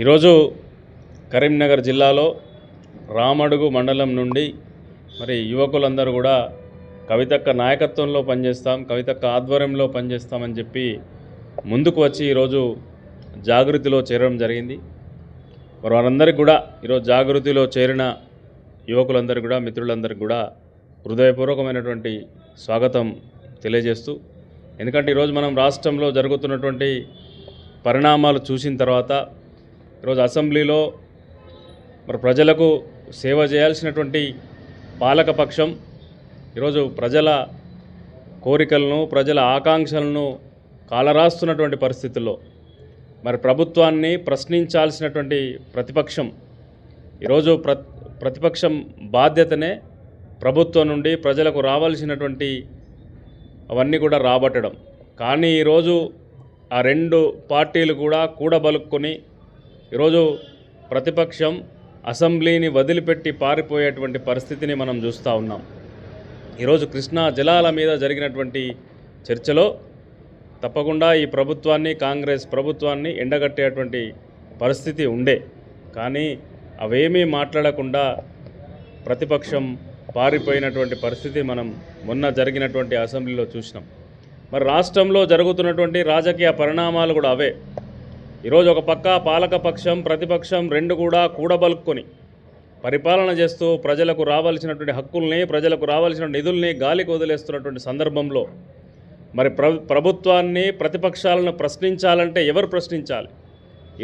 ఈరోజు కరీంనగర్ జిల్లాలో రామడుగు మండలం నుండి మరి యువకులందరూ కూడా కవితక్క నాయకత్వంలో పనిచేస్తాం, కవితక్క ఆధ్వర్యంలో పనిచేస్తామని చెప్పి ముందుకు వచ్చి ఈరోజు జాగృతిలో చేరడం జరిగింది. మరి వారందరికీ కూడా ఈరోజు జాగృతిలో చేరిన యువకులందరికీ కూడా మిత్రులందరికీ కూడా హృదయపూర్వకమైనటువంటి స్వాగతం తెలియజేస్తూ, ఎందుకంటే ఈరోజు మనం రాష్ట్రంలో జరుగుతున్నటువంటి పరిణామాలు చూసిన తర్వాత ఈరోజు అసెంబ్లీలో మరి ప్రజలకు సేవ చేయాల్సినటువంటి పాలకపక్షం ఈరోజు ప్రజల కోరికలను, ప్రజల ఆకాంక్షలను కాలరాస్తున్నటువంటి పరిస్థితుల్లో మరి ప్రభుత్వాన్ని ప్రశ్నించాల్సినటువంటి ప్రతిపక్షం ఈరోజు ప్రతిపక్షం బాధ్యతనే ప్రభుత్వం నుండి ప్రజలకు రావాల్సినటువంటి అవన్నీ కూడా రాబట్టడం. కానీ ఈరోజు ఆ రెండు పార్టీలు కూడా కూడబలుక్కొని ఈరోజు ప్రతిపక్షం అసెంబ్లీని వదిలిపెట్టి పారిపోయేటువంటి పరిస్థితిని మనం చూస్తూ ఉన్నాం. ఈరోజు కృష్ణా జలాల మీద జరిగినటువంటి చర్చలో తప్పకుండా ఈ ప్రభుత్వాన్ని, కాంగ్రెస్ ప్రభుత్వాన్ని ఎండగట్టేటువంటి పరిస్థితి ఉండే, కానీ అవేమీ మాట్లాడకుండా ప్రతిపక్షం పారిపోయినటువంటి పరిస్థితి మనం మొన్న జరిగినటువంటి అసెంబ్లీలో చూసినాం. మరి రాష్ట్రంలో జరుగుతున్నటువంటి రాజకీయ పరిణామాలు కూడా అవే. ఈరోజు ఒక పక్క పాలకపక్షం, ప్రతిపక్షం రెండు కూడా కూడబలుక్కొని పరిపాలన చేస్తూ ప్రజలకు రావాల్సినటువంటి హక్కుల్ని, ప్రజలకు రావాల్సిన నిధుల్ని గాలికి వదిలేస్తున్నటువంటి సందర్భంలో మరి ప్రభుత్వాన్ని, ప్రతిపక్షాలను ప్రశ్నించాలంటే ఎవరు ప్రశ్నించాలి?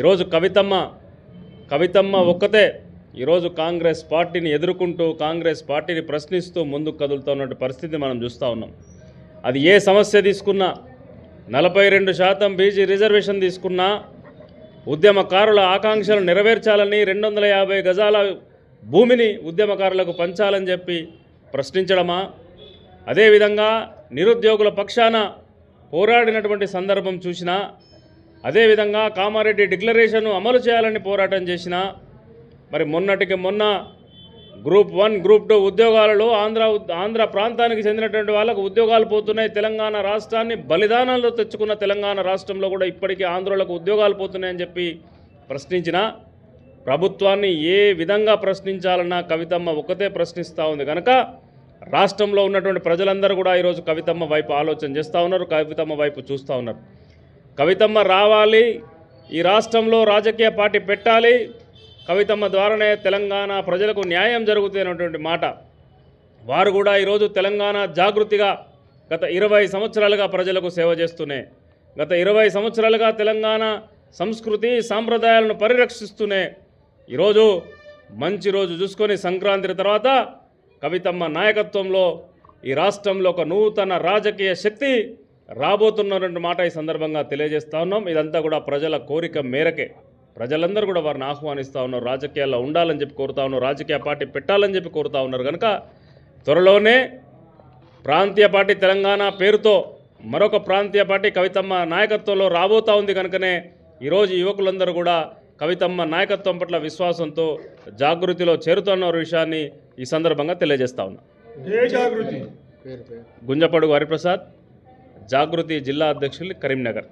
ఈరోజు కవితమ్మ ఒక్కతే ఈరోజు కాంగ్రెస్ పార్టీని ఎదుర్కొంటూ, కాంగ్రెస్ పార్టీని ప్రశ్నిస్తూ ముందుకు కదులుతున్న పరిస్థితి మనం చూస్తూ ఉన్నాం. అది ఏ సమస్య తీసుకున్నా, 42% బీసీ రిజర్వేషన్ తీసుకున్నా, ఉద్యమకారుల ఆకాంక్షలు నెరవేర్చాలని 250 గజాల భూమిని ఉద్యమకారులకు పంచాలని చెప్పి ప్రశ్నించడమా, అదేవిధంగా నిరుద్యోగుల పక్షాన పోరాడినటువంటి సందర్భం చూసినా, అదేవిధంగా కామారెడ్డి డిక్లరేషన్ను అమలు చేయాలని పోరాటం చేసినా, మరి మొన్నటికి మొన్న గ్రూప్ 1, గ్రూప్ 2 ఉద్యోగాలలో ఆంధ్ర ప్రాంతానికి చెందినటువంటి వాళ్ళకు ఉద్యోగాలు పోతున్నాయి. తెలంగాణ రాష్ట్రాన్ని బలిదానాల్లో తెచ్చుకున్న తెలంగాణ రాష్ట్రంలో కూడా ఇప్పటికీ ఆంధ్రులకు ఉద్యోగాలు పోతున్నాయని చెప్పి ప్రశ్నించిన ప్రభుత్వాన్ని ఏ విధంగా ప్రశ్నించాలన్నా కవితమ్మ ఒక్కతే ప్రశ్నిస్తూ ఉంది. కనుక రాష్ట్రంలో ఉన్నటువంటి ప్రజలందరూ కూడా ఈరోజు కవితమ్మ వైపు ఆలోచన చేస్తూ ఉన్నారు, కవితమ్మ వైపు చూస్తూ ఉన్నారు. కవితమ్మ రావాలి, ఈ రాష్ట్రంలో రాజకీయ పార్టీ పెట్టాలి, కవితమ్మ ద్వారానే తెలంగాణ ప్రజలకు న్యాయం జరుగుతున్నటువంటి మాట. వారు కూడా ఈరోజు తెలంగాణ జాగృతిగా గత 20 సంవత్సరాలుగా ప్రజలకు సేవ చేస్తూనే, గత 20 సంవత్సరాలుగా తెలంగాణ సంస్కృతి సాంప్రదాయాలను పరిరక్షిస్తూనే ఈరోజు మంచి రోజు చూసుకొని సంక్రాంతి తర్వాత కవితమ్మ నాయకత్వంలో ఈ రాష్ట్రంలో ఒక నూతన రాజకీయ శక్తి రాబోతున్నటువంటి మాట ఈ సందర్భంగా తెలియజేస్తూ ఉన్నాం. ఇదంతా కూడా ప్రజల కోరిక మేరకే. ప్రజలందరూ కూడా వారిని ఆహ్వానిస్తూ ఉన్నారు, రాజకీయాల్లో ఉండాలని చెప్పి కోరుతా ఉన్నారు, రాజకీయ పార్టీ పెట్టాలని చెప్పి కోరుతా ఉన్నారు. కనుక త్వరలోనే ప్రాంతీయ పార్టీ తెలంగాణ పేరుతో మరొక ప్రాంతీయ పార్టీ కవితమ్మ నాయకత్వంలో రాబోతూ ఉంది. కనుకనే ఈరోజు యువకులందరూ కూడా కవితమ్మ నాయకత్వం పట్ల విశ్వాసంతో జాగృతిలో చేరుతున్న విషయాన్ని ఈ సందర్భంగా తెలియజేస్తా ఉన్నా. గుంజపడుగు హరిప్రసాద్, జాగృతి జిల్లా అధ్యక్షులు, కరీంనగర్.